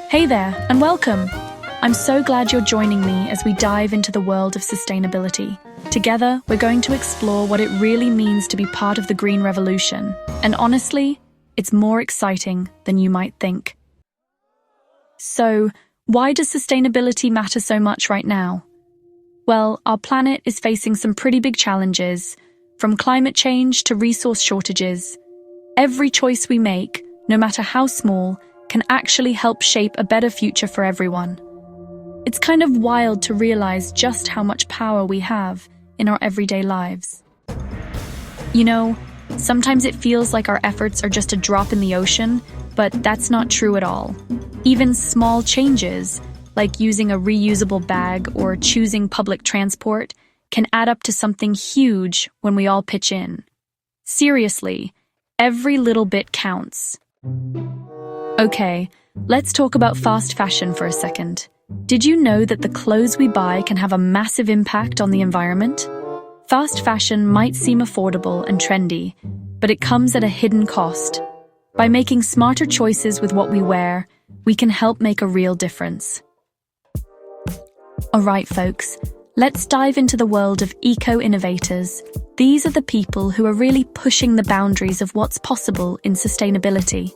Hey there, and welcome! I'm so glad you're joining me as we dive into the world of sustainability. Together, we're going to explore what it really means to be part of the green revolution. And honestly, it's more exciting than you might think. So, why does sustainability matter so much right now? Well, our planet is facing some pretty big challenges, from climate change to resource shortages. Every choice we make, no matter how small, can actually help shape a better future for everyone. It's kind of wild to realize just how much power we have in our everyday lives. You know, sometimes it feels like our efforts are just a drop in the ocean, but that's not true at all. Even small changes, like using a reusable bag or choosing public transport, can add up to something huge when we all pitch in. Seriously, every little bit counts. Okay, let's talk about fast fashion for a second. Did you know that the clothes we buy can have a massive impact on the environment? Fast fashion might seem affordable and trendy, but it comes at a hidden cost. By making smarter choices with what we wear, we can help make a real difference. Alright folks, let's dive into the world of eco-innovators. These are the people who are really pushing the boundaries of what's possible in sustainability.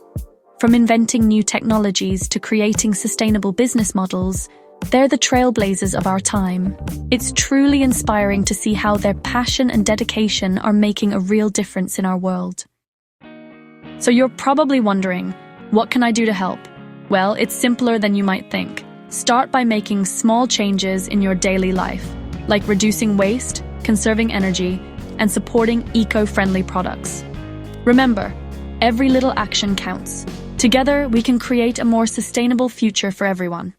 From inventing new technologies to creating sustainable business models, they're the trailblazers of our time. It's truly inspiring to see how their passion and dedication are making a real difference in our world. So you're probably wondering, what can I do to help? Well, it's simpler than you might think. Start by making small changes in your daily life, like reducing waste, conserving energy, and supporting eco-friendly products. Remember, every little action counts. Together, we can create a more sustainable future for everyone.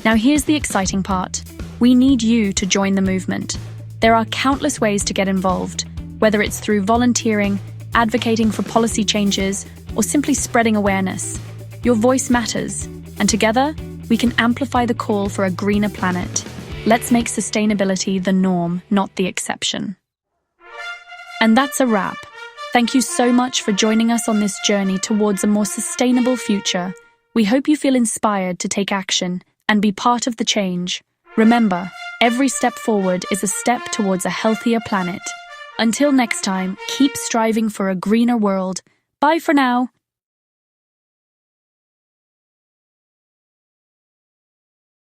Now here's the exciting part. We need you to join the movement. There are countless ways to get involved, whether it's through volunteering, advocating for policy changes, or simply spreading awareness. Your voice matters, and together, we can amplify the call for a greener planet. Let's make sustainability the norm, not the exception. And that's a wrap. Thank you so much for joining us on this journey towards a more sustainable future. We hope you feel inspired to take action and be part of the change. Remember, every step forward is a step towards a healthier planet. Until next time, keep striving for a greener world. Bye for now.